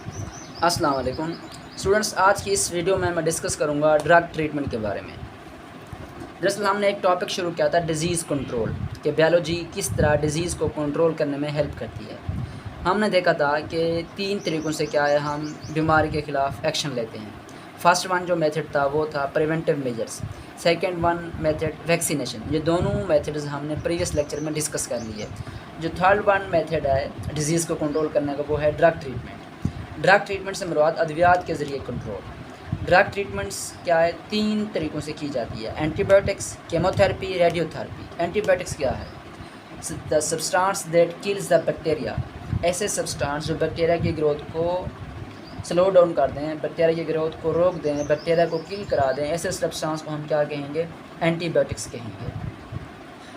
अस्सलाम वालेकुम स्टूडेंट्स। आज की इस वीडियो में मैं डिस्कस करूंगा ड्रग ट्रीटमेंट के बारे में। दरअसल हमने एक टॉपिक शुरू किया था डिज़ीज़ कंट्रोल, कि बायोलॉजी किस तरह डिज़ीज़ को कंट्रोल करने में हेल्प करती है। हमने देखा था कि 3 तरीक़ों से क्या है हम बीमारी के ख़िलाफ़ एक्शन लेते हैं। फर्स्ट वन जो मेथड था वो था preventive measures, second one method vaccination. ये दोनों मेथड्स हमने प्रीवियस लेक्चर में डिस्कस कर लिए। जो थर्ड वन मेथड है डिज़ीज़ को कंट्रोल करने का वो है ड्रग ट्रीटमेंट। ड्रग ट्रीटमेंट से मुराद अद्वियात के ज़रिए कंट्रोल। ड्रग ट्रीटमेंट्स क्या है 3 तरीक़ों से की जाती है, एंटीबायोटिक्स, केमोथेरेपी, रेडियोथेरेपी। एंटीबायोटिक्स क्या है? The substance that kills the bacteria. ऐसे सब्सटेंस जो बैक्टीरिया की ग्रोथ को स्लो डाउन कर दें, बैक्टीरिया की ग्रोथ को रोक दें, बैक्टीरिया को किल करा दें, ऐसे सब्सटेंस को हम क्या कहेंगे? एंटीबायोटिक्स कहेंगे।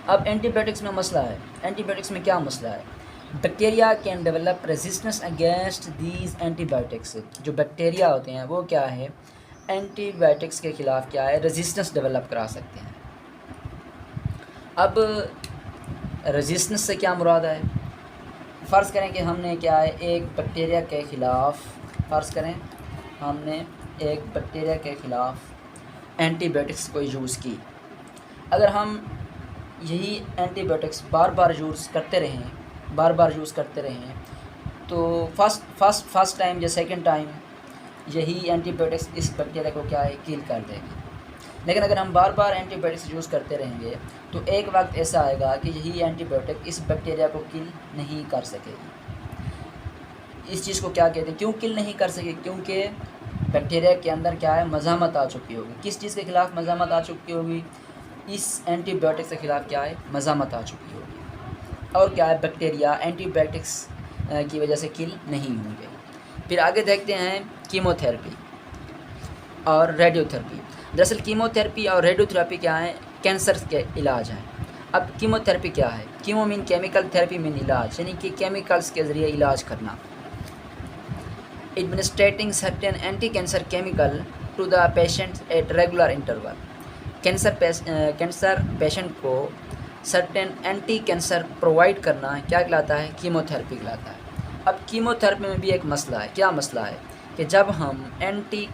अब एंटीबायोटिक्स में मसला है, एंटीबायोटिक्स में क्या मसला है? Bacteria can develop resistance against these antibiotics. जो बैक्टीरिया होते हैं वो क्या है, एंटीबायोटिक्स के ख़िलाफ़ क्या है, रेजिस्टेंस डेवलप करा सकते हैं। अब रेजिस्टेंस से क्या मुराद है? फ़र्ज़ करें कि हमने क्या है एक बैक्टीरिया के ख़िलाफ़ एंटीबायोटिक्स को यूज़ की। अगर हम यही एंटीबायोटिक्स बार बार यूज़ करते रहें तो फर्स्ट टाइम या सेकंड टाइम यही एंटीबायोटिक्स इस बैक्टीरिया को क्या है, किल कर देगी। लेकिन अगर हम बार बार एंटीबायोटिक्स यूज़ करते रहेंगे तो एक वक्त ऐसा आएगा कि यही एंटीबायोटिक इस बैक्टीरिया को किल नहीं कर सकेगी। इस चीज़ को क्या कहते हैं, क्यों किल नहीं कर सकेगी? क्योंकि बैक्टीरिया के अंदर क्या है, मज़ामत आ चुकी होगी। किस चीज़ के ख़िलाफ़ मज़ामत आ चुकी होगी? इस एंटीबायोटिक्स के ख़िलाफ़ क्या है, मज़ामत आ चुकी होगी। और क्या है, बैक्टीरिया एंटीबायोटिक्स की वजह से किल नहीं होंगे। फिर आगे देखते हैं कीमोथेरेपी और रेडियोथेरेपी। दरअसल कीमोथेरेपी और रेडियोथेरेपी क्या है, कैंसर के इलाज हैं। अब कीमोथेरेपी क्या है? Chemo mean chemical, therapy mean इलाज, यानी कि केमिकल्स के ज़रिए इलाज करना। Administrating certain anti cancer chemical to the patient at regular interval. Cancer patient को सर्टेन एंटी कैंसर प्रोवाइड करना क्या कहलाता है, कीमोथेरेपी कहलाता है। अब कीमोथेरेपी में भी एक मसला है। क्या मसला है कि जब हम एंटी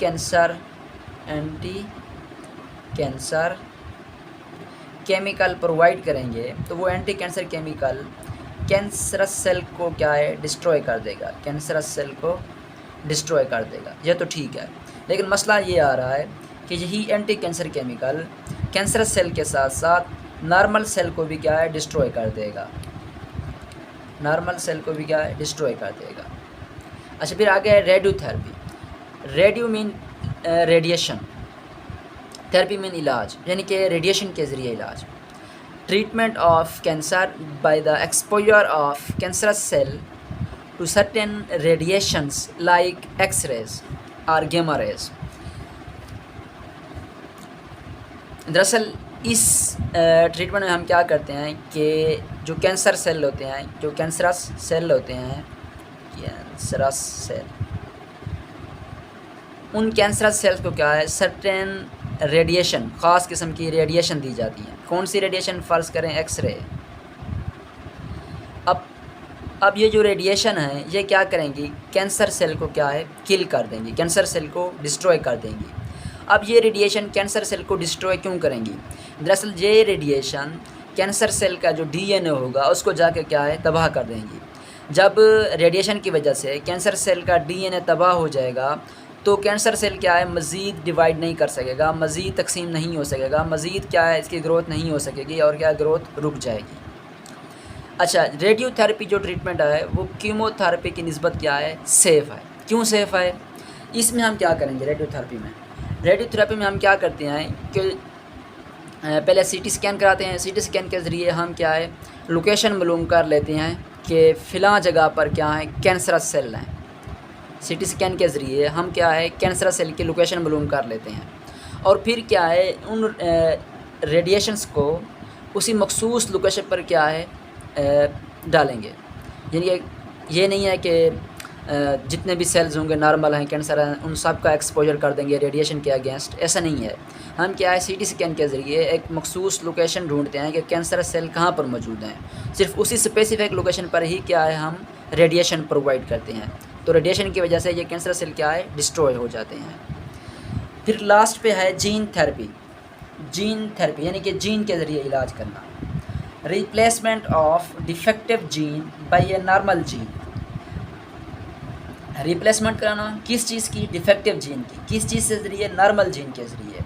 कैंसर केमिकल प्रोवाइड करेंगे तो वो anti cancer chemical cancerous cell को क्या है, डिस्ट्रॉय कर देगा, कैंसरस सेल को डिस्ट्रॉय कर देगा। ये तो ठीक है, लेकिन मसला ये आ रहा है कि यही anti cancer chemical cancerous cell के साथ साथ नॉर्मल सेल को भी क्या है, डिस्ट्रॉय कर देगा। अच्छा, फिर आगे है radiotherapy. Radio mean radiation, therapy mean इलाज, यानी कि रेडिएशन के ज़रिए इलाज। Treatment of cancer by the exposure of cancerous cell to certain radiations like x rays और गामा रेज। दरअसल इस ट्रीटमेंट में हम क्या करते हैं कि जो कैंसरस सेल होते हैं, उन कैंसरस सेल्स को क्या है, सर्टेन रेडिएशन, ख़ास किस्म की रेडिएशन दी जाती है। कौन सी रेडिएशन? फ़र्ज़ करें एक्स-रे। अब ये जो रेडिएशन है ये क्या करेंगी, कैंसर सेल को क्या है, किल कर देंगी, कैंसर सेल को डिस्ट्रॉय कर देंगी। अब ये रेडिएशन कैंसर सेल को डिस्ट्रॉय क्यों करेंगी? दरअसल ये रेडिएशन कैंसर सेल का जो डीएनए होगा उसको जाके क्या है, तबाह कर देंगी। जब रेडिएशन की वजह से कैंसर सेल का डीएनए तबाह हो जाएगा तो कैंसर सेल क्या है, मज़ीद डिवाइड नहीं कर सकेगा, मज़ीद तकसीम नहीं हो सकेगा, मज़ीद क्या है, इसकी ग्रोथ नहीं हो सकेगी और क्या, ग्रोथ रुक जाएगी। अच्छा, रेडियोथेरेपी जो ट्रीटमेंट है वो कीमोथेरेपी की निस्बत क्या है, सेफ़ है। क्यों सेफ़ है? इसमें हम क्या करेंगे, रेडियोथेरेपी में हम क्या करते हैं कि पहले सीटी स्कैन कराते हैं। सीटी स्कैन के ज़रिए हम क्या है, लोकेशन मालूम कर लेते हैं कि फ़िलहां जगह पर क्या है, कैंसरस सेल हैं। सीटी स्कैन के ज़रिए हम क्या है, कैंसरस सेल की लोकेशन मालूम कर लेते हैं और फिर क्या है, उन रेडिएशंस को उसी मखसूस लोकेशन पर क्या है, डालेंगे। यानी ये नहीं है कि जितने भी सेल्स होंगे नॉर्मल हैं, कैंसर हैं, उन सब का एक्सपोजर कर देंगे रेडिएशन के अगेंस्ट, ऐसा नहीं है। हम क्या है, सीटी स्कैन के ज़रिए एक मखसूस लोकेशन ढूंढते हैं कि कैंसर सेल कहाँ पर मौजूद हैं। सिर्फ उसी स्पेसिफिक लोकेशन पर ही क्या है, हम रेडिएशन प्रोवाइड करते हैं। तो रेडिएशन की वजह से ये कैंसर सेल क्या है, डिस्ट्रॉय हो जाते हैं। फिर लास्ट पे है जीन थेरेपी। जीन थेरेपी यानी कि जीन के ज़रिए इलाज करना, replacement of defective gene by a normal gene. Replacement कराना किस चीज़ की, डिफेक्टिव जीन की। किस चीज़ के ज़रिए, नॉर्मल जीन के ज़रिए।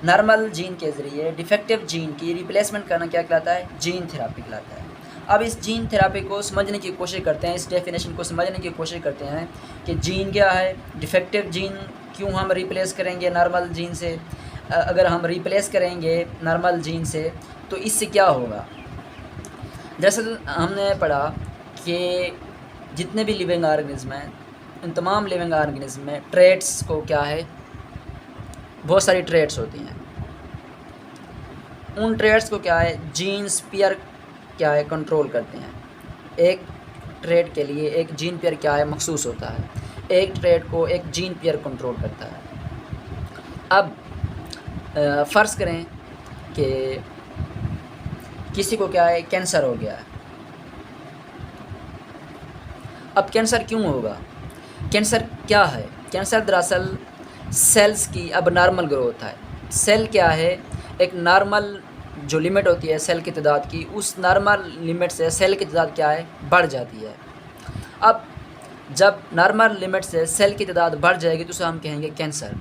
नॉर्मल जीन के ज़रिए डिफेक्टिव जीन की रिप्लेसमेंट करना क्या कहलाता है, जीन थेरेपी कहलाता है। अब इस जीन थेरेपी को समझने की कोशिश करते हैं, इस डेफिनेशन को समझने की कोशिश करते हैं कि जीन क्या है, डिफेक्टिव जीन क्यों हम रिप्लेस करेंगे नॉर्मल जीन से, अगर हम रिप्लेस करेंगे नॉर्मल जीन से तो इससे क्या होगा। दरअसल हमने पढ़ा कि जितने भी लिविंग ऑर्गेनिज्म हैं, इन तमाम लिविंग ऑर्गेनिज्म में ट्रेट्स को क्या है, बहुत सारी ट्रेट्स होती हैं। उन ट्रेट्स को क्या है, जीन्स पेयर क्या है, कंट्रोल करते हैं। एक ट्रेट के लिए एक जीन पेयर क्या है, मखसूस होता है। एक ट्रेट को एक जीन पेयर कंट्रोल करता है। अब फ़र्ज़ करें कि किसी को क्या है, कैंसर हो गया है। अब कैंसर क्यों होगा, कैंसर क्या है, कैंसर दरअसल सेल्स की अब नॉर्मल ग्रोथ है। सेल क्या है, एक नॉर्मल जो लिमिट होती है सेल की तादाद की, उस नॉर्मल लिमिट से सेल की तादाद क्या है, बढ़ जाती है। अब जब नॉर्मल लिमिट से सेल की तादाद बढ़ जाएगी तो उसे हम कहेंगे कैंसर।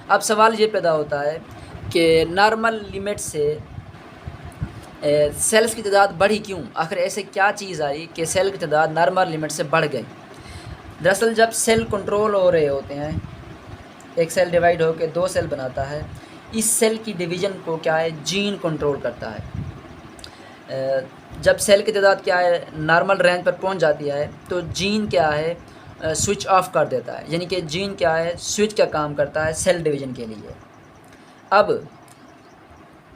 अब सवाल ये पैदा होता है कि नॉर्मल लिमिट से सेल्स की तादाद बढ़ी क्यों, आखिर ऐसे क्या चीज़ आई कि सेल की तादाद नॉर्मल लिमिट से बढ़ गई। दरअसल जब सेल कंट्रोल हो रहे होते हैं, एक सेल डिवाइड होकर 2 सेल बनाता है, इस सेल की डिवीज़न को क्या है, जीन कंट्रोल करता है। जब सेल की तादाद क्या है, नॉर्मल रेंज पर पहुंच जाती है तो जीन क्या है, स्विच ऑफ कर देता है। यानी कि जीन क्या है, स्विच का काम करता है सेल डिवीज़न के लिए। अब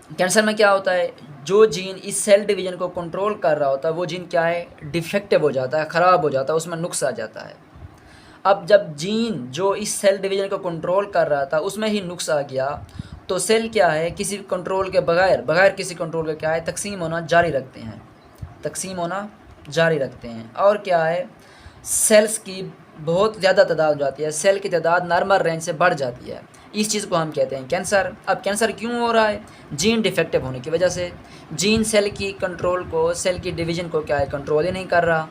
कैंसर में क्या होता है, जो जीन इस सेल डिवीज़न को कंट्रोल कर रहा होता है वो जीन क्या है, डिफेक्टिव हो जाता है, ख़राब हो जाता है, उसमें नुक्स आ जाता है। अब जब जीन जो इस सेल डिवीज़न को कंट्रोल कर रहा था उसमें ही नुक्स आ गया तो सेल क्या है, किसी कंट्रोल के बगैर किसी कंट्रोल के क्या है, तकसीम होना जारी रखते हैं, तकसीम होना जारी रखते हैं। और क्या है, सेल्स की बहुत ज़्यादा तादाद हो जाती है, सेल की तादाद नॉर्मल रेंज से बढ़ जाती है। इस चीज़ को हम कहते हैं कैंसर। अब कैंसर क्यों हो रहा है, जीन डिफेक्टिव होने की वजह से। जीन सेल की कंट्रोल को, सेल की डिवीज़न को क्या है, कंट्रोल ही नहीं कर रहा।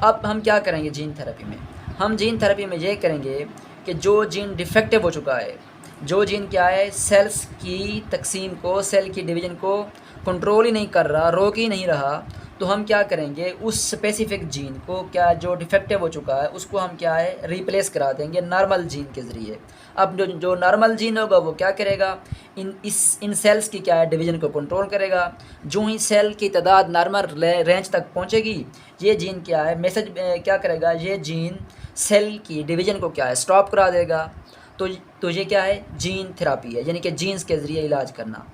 अब हम क्या करेंगे जीन थेरेपी में, हम जीन थेरेपी में ये करेंगे कि जो जीन डिफेक्टिव हो चुका है, जो जीन क्या है, सेल्स की तकसीम को, सेल की डिवीज़न को कंट्रोल ही नहीं कर रहा, रोक ही नहीं रहा, तो हम क्या करेंगे, उस स्पेसिफिक जीन को क्या, जो डिफेक्टिव हो चुका है उसको हम क्या है, रिप्लेस करा देंगे नॉर्मल जीन के ज़रिए। अब जो नॉर्मल जीन होगा वो क्या करेगा, इन सेल्स की क्या है, डिवीज़न को कंट्रोल करेगा। जो ही सेल की तादाद नॉर्मल रेंज तक पहुंचेगी, ये जीन क्या है, मैसेज क्या करेगा, ये जीन सेल की डिवीज़न को क्या है, स्टॉप करा देगा। तो ये क्या है, जीन थेरेपी है, यानी कि जीन्स के ज़रिए इलाज करना।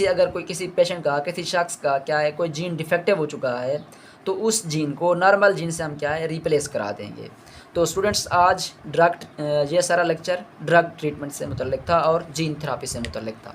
अगर किसी पेशेंट का, किसी शख्स का क्या है, कोई जीन डिफेक्टिव हो चुका है तो उस जीन को नॉर्मल जीन से हम क्या है, रिप्लेस करा देंगे। तो स्टूडेंट्स आज ये सारा लेक्चर ड्रग ट्रीटमेंट से मुतल्लिक था और जीन थेरेपी से मुतल्लिक था।